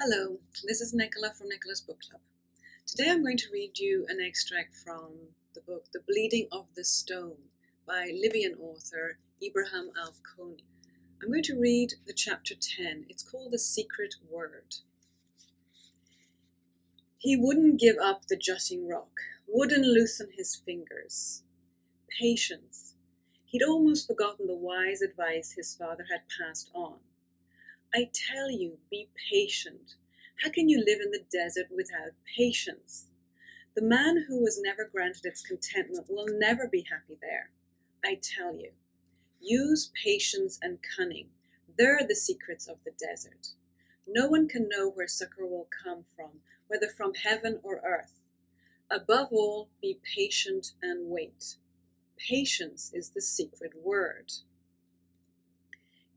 Hello, this is Nicola from Nicola's Book Club. Today I'm going to read you an extract from the book The Bleeding of the Stone by Libyan author Ibrahim al-Koni. I'm going to read the chapter 10. It's called The Secret Word. He wouldn't give up the jutting rock, wouldn't loosen his fingers. Patience. He'd almost forgotten the wise advice his father had passed on. I tell you, be patient. How can you live in the desert without patience? The man who was never granted its contentment will never be happy there. I tell you, use patience and cunning. They're the secrets of the desert. No one can know where succor will come from, whether from heaven or earth. Above all, be patient and wait. Patience is the secret word.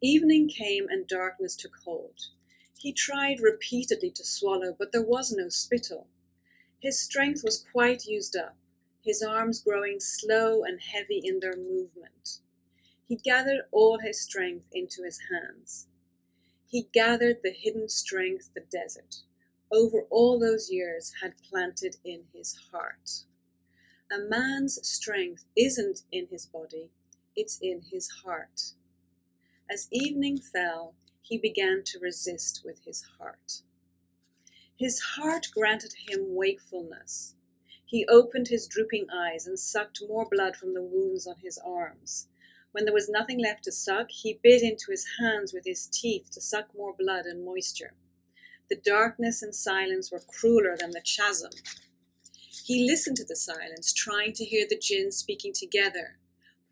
Evening came and darkness took hold. He tried repeatedly to swallow, but there was no spittle. His strength was quite used up, his arms growing slow and heavy in their movement. He gathered all his strength into his hands. He gathered the hidden strength the desert, over all those years, had planted in his heart. A man's strength isn't in his body, it's in his heart. As evening fell, he began to resist with his heart. His heart granted him wakefulness. He opened his drooping eyes and sucked more blood from the wounds on his arms. When there was nothing left to suck, he bit into his hands with his teeth to suck more blood and moisture. The darkness and silence were crueler than the chasm. He listened to the silence, trying to hear the Jinn speaking together.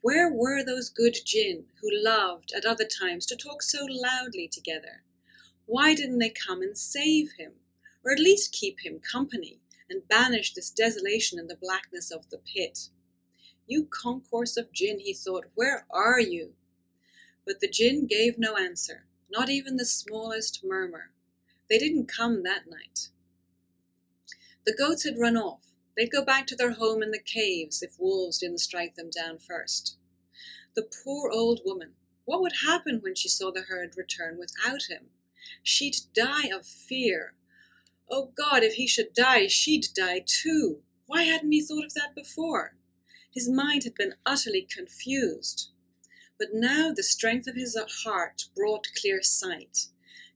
Where were those good Jinn who loved at other times to talk so loudly together? Why didn't they come and save him, or at least keep him company and banish this desolation and the blackness of the pit? You concourse of Jinn, he thought, where are you? But the Jinn gave no answer, not even the smallest murmur. They didn't come that night. The goats had run off. They'd go back to their home in the caves if wolves didn't strike them down first. The poor old woman, what would happen when she saw the herd return without him? She'd die of fear. Oh God, if he should die, she'd die too. Why hadn't he thought of that before? His mind had been utterly confused. But now the strength of his heart brought clear sight,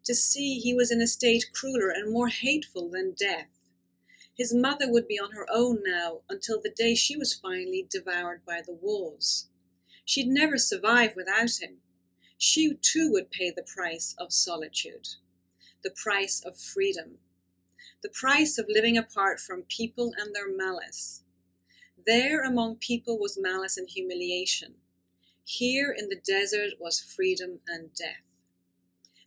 to see he was in a state crueler and more hateful than death. His mother would be on her own now until the day she was finally devoured by the wolves. She'd never survive without him. She too would pay the price of solitude, the price of freedom, the price of living apart from people and their malice. There among people was malice and humiliation. Here in the desert was freedom and death.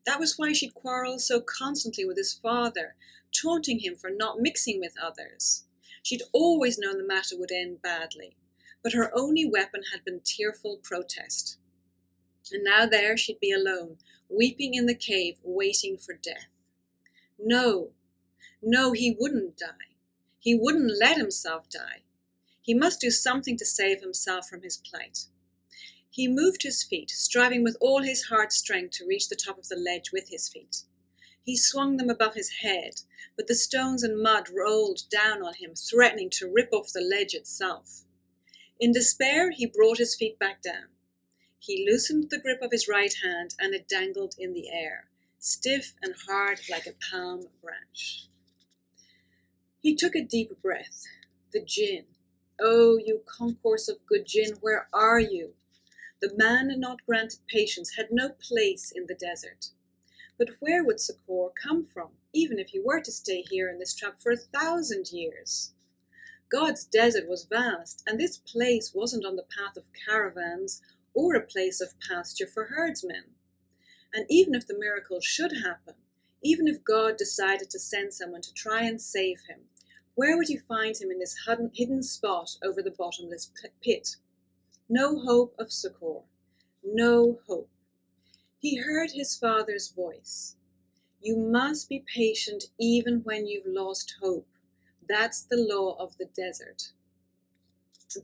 That was why she'd quarrel so constantly with his father, taunting him for not mixing with others. She'd always known the matter would end badly, but her only weapon had been tearful protest. And now there she'd be alone, weeping in the cave, waiting for death. No, he wouldn't die. He wouldn't let himself die. He must do something to save himself from his plight. He moved his feet, striving with all his heart strength to reach the top of the ledge with his feet. He swung them above his head, but the stones and mud rolled down on him, threatening to rip off the ledge itself. In despair, he brought his feet back down. He loosened the grip of his right hand, and it dangled in the air, stiff and hard like a palm branch. He took a deep breath. The Jinn. Oh, you concourse of good Jinn, where are you? The man not granted patience had no place in the desert. But where would succor come from, even if he were to stay here in this trap for 1,000 years? God's desert was vast, and this place wasn't on the path of caravans or a place of pasture for herdsmen. And even if the miracle should happen, even if God decided to send someone to try and save him, where would you find him in this hidden spot over the bottomless pit? No hope of succor, no hope. He heard his father's voice. You must be patient even when you've lost hope. That's the law of the desert.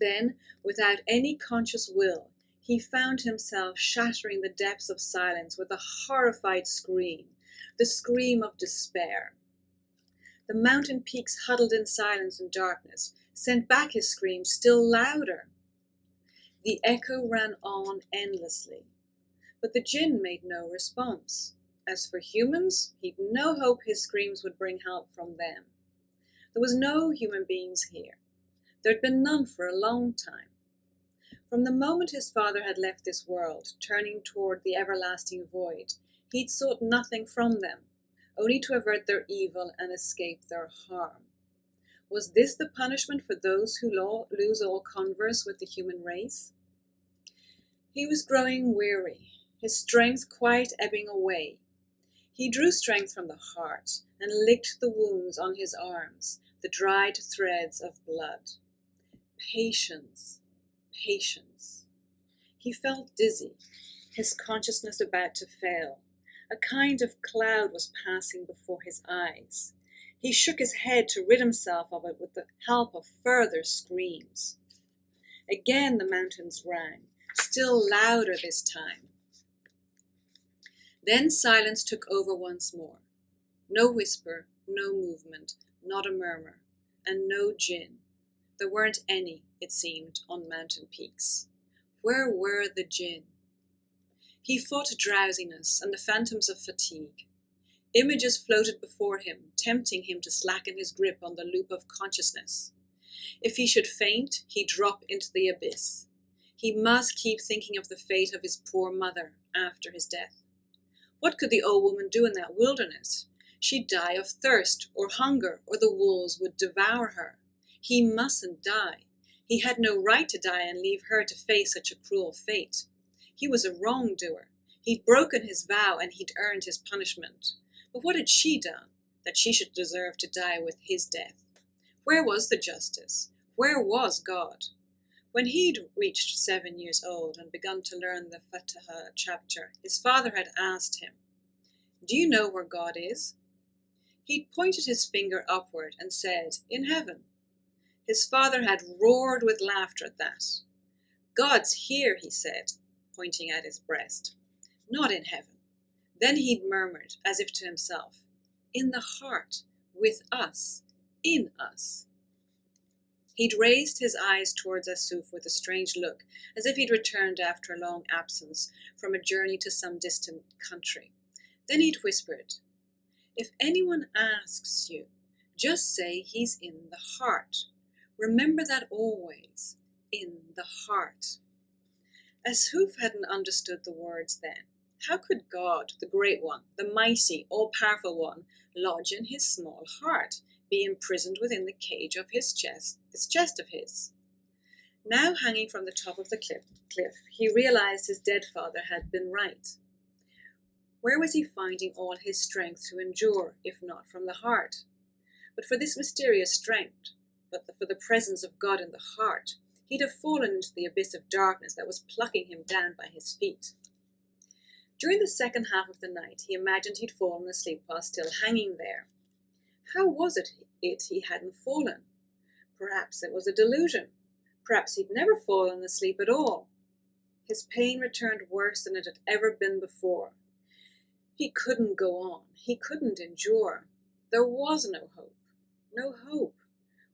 Then, without any conscious will, he found himself shattering the depths of silence with a horrified scream, the scream of despair. The mountain peaks huddled in silence and darkness sent back his scream still louder. The echo ran on endlessly, but the Jinn made no response. As for humans, he'd no hope his screams would bring help from them. There was no human beings here. There'd been none for a long time. From the moment his father had left this world, turning toward the everlasting void, he'd sought nothing from them, only to avert their evil and escape their harm. Was this the punishment for those who lose all converse with the human race? He was growing weary, his strength quite ebbing away. He drew strength from the heart and licked the wounds on his arms, the dried threads of blood. Patience, patience. He felt dizzy, his consciousness about to fail. A kind of cloud was passing before his eyes. He shook his head to rid himself of it with the help of further screams. Again the mountains rang, still louder this time. Then silence took over once more. No whisper, no movement, not a murmur, and no Jinn. There weren't any, it seemed, on mountain peaks. Where were the Jinn? He fought drowsiness and the phantoms of fatigue. Images floated before him, tempting him to slacken his grip on the loop of consciousness. If he should faint, he'd drop into the abyss. He must keep thinking of the fate of his poor mother after his death. What could the old woman do in that wilderness? She'd die of thirst or hunger, or the wolves would devour her. He mustn't die. He had no right to die and leave her to face such a cruel fate. He was a wrongdoer. He'd broken his vow and he'd earned his punishment. But what had she done that she should deserve to die with his death? Where was the justice? Where was God? When he'd reached 7 years old and begun to learn the Fatiha chapter, his father had asked him, "Do you know where God is?" He'd pointed his finger upward and said, "In heaven." His father had roared with laughter at that. "God's here," he said, pointing at his breast. "Not in heaven." Then he'd murmured, as if to himself, "In the heart, with us, in us." He'd raised his eyes towards Asuf with a strange look, as if he'd returned after a long absence from a journey to some distant country. Then he'd whispered, "If anyone asks you, just say he's in the heart. Remember that always, in the heart." Asuf hadn't understood the words then. How could God, the Great One, the Mighty, All-Powerful One, lodge in his small heart, be imprisoned within the cage of his chest, this chest of his? Now hanging from the top of the cliff, he realized his dead father had been right. Where was he finding all his strength to endure, if not from the heart? But for this mysterious strength, for the presence of God in the heart, he'd have fallen into the abyss of darkness that was plucking him down by his feet. During the second half of the night, he imagined he'd fallen asleep while still hanging there. How was it he hadn't fallen? Perhaps it was a delusion. Perhaps he'd never fallen asleep at all. His pain returned worse than it had ever been before. He couldn't go on. He couldn't endure. There was no hope. No hope.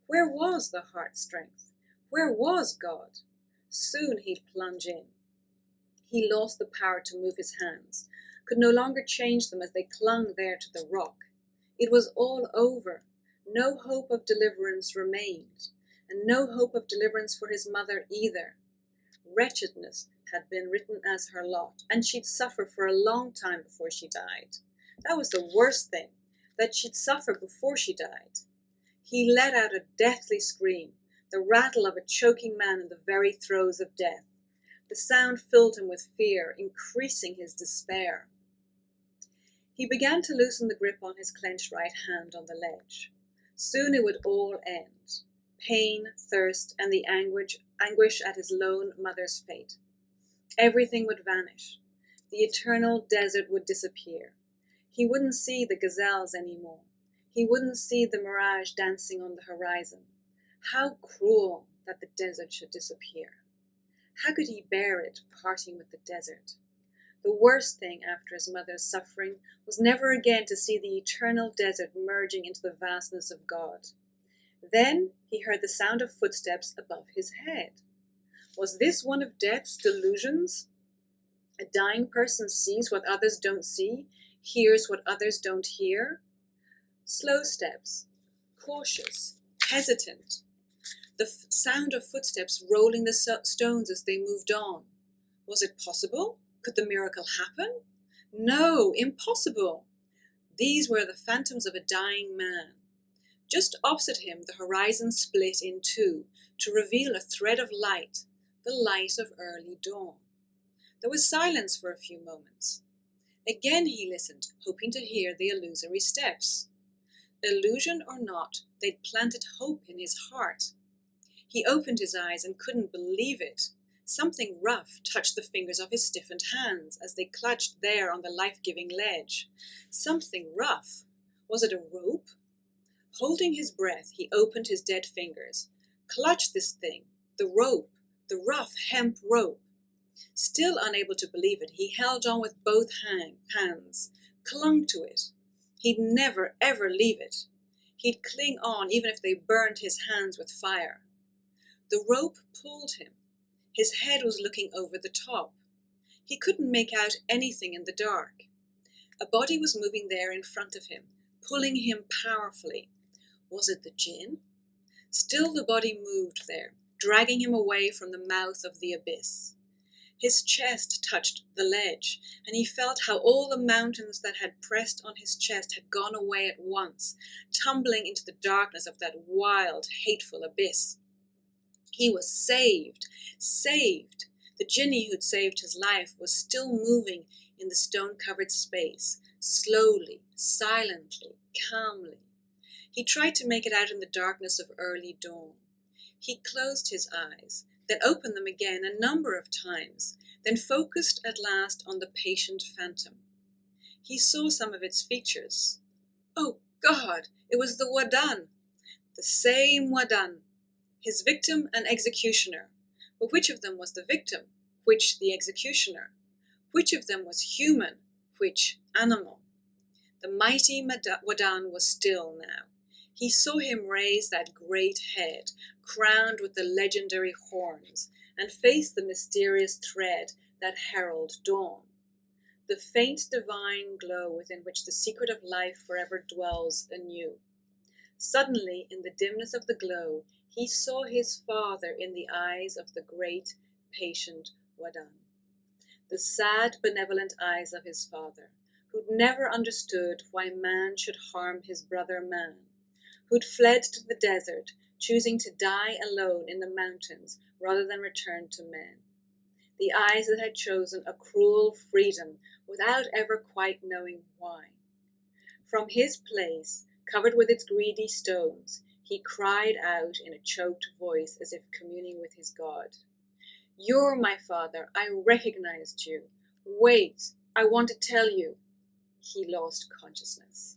Where was the heart strength? Where was God? Soon he'd plunge in. He lost the power to move his hands, could no longer change them as they clung there to the rock. It was all over. No hope of deliverance remained, and no hope of deliverance for his mother either. Wretchedness had been written as her lot, and she'd suffer for a long time before she died. That was the worst thing, that she'd suffer before she died. He let out a deathly scream, the rattle of a choking man in the very throes of death. The sound filled him with fear, increasing his despair. He began to loosen the grip on his clenched right hand on the ledge. Soon it would all end. Pain, thirst, and the anguish at his lone mother's fate. Everything would vanish. The eternal desert would disappear. He wouldn't see the gazelles anymore. He wouldn't see the mirage dancing on the horizon. How cruel that the desert should disappear. How could he bear it, parting with the desert? The worst thing after his mother's suffering was never again to see the eternal desert merging into the vastness of God. Then he heard the sound of footsteps above his head. Was this one of death's delusions? A dying person sees what others don't see, hears what others don't hear. Slow steps, cautious, hesitant. The sound of footsteps rolling the stones as they moved on. Was it possible? Could the miracle happen? No, impossible. These were the phantoms of a dying man. Just opposite him, the horizon split in two to reveal a thread of light, the light of early dawn. There was silence for a few moments. Again he listened, hoping to hear the illusory steps. Illusion or not, they'd planted hope in his heart. He opened his eyes and couldn't believe it. Something rough touched the fingers of his stiffened hands as they clutched there on the life-giving ledge. Something rough. Was it a rope? Holding his breath, he opened his dead fingers. Clutched this thing, the rope, the rough hemp rope. Still unable to believe it, he held on with both hands, clung to it. He'd never, ever leave it. He'd cling on even if they burned his hands with fire. The rope pulled him. His head was looking over the top. He couldn't make out anything in the dark. A body was moving there in front of him, pulling him powerfully. Was it the Jinn? Still the body moved there, dragging him away from the mouth of the abyss. His chest touched the ledge, and he felt how all the mountains that had pressed on his chest had gone away at once, tumbling into the darkness of that wild, hateful abyss. He was saved, saved. The Jinni who'd saved his life was still moving in the stone-covered space, slowly, silently, calmly. He tried to make it out in the darkness of early dawn. He closed his eyes, then opened them again a number of times, then focused at last on the patient phantom. He saw some of its features. Oh God, it was the Wadan, the same Wadan, his victim and executioner. But which of them was the victim? Which the executioner? Which of them was human? Which animal? The mighty Wadan was still now. He saw him raise that great head, crowned with the legendary horns, and face the mysterious thread that herald dawn. The faint divine glow within which the secret of life forever dwells anew. Suddenly, in the dimness of the glow, he saw his father in the eyes of the great, patient Wadan. The sad, benevolent eyes of his father, who'd never understood why man should harm his brother man, who'd fled to the desert, choosing to die alone in the mountains rather than return to men. The eyes that had chosen a cruel freedom without ever quite knowing why. From his place, covered with its greedy stones, he cried out in a choked voice as if communing with his God. You're my father. I recognized you. Wait, I want to tell you. He lost consciousness.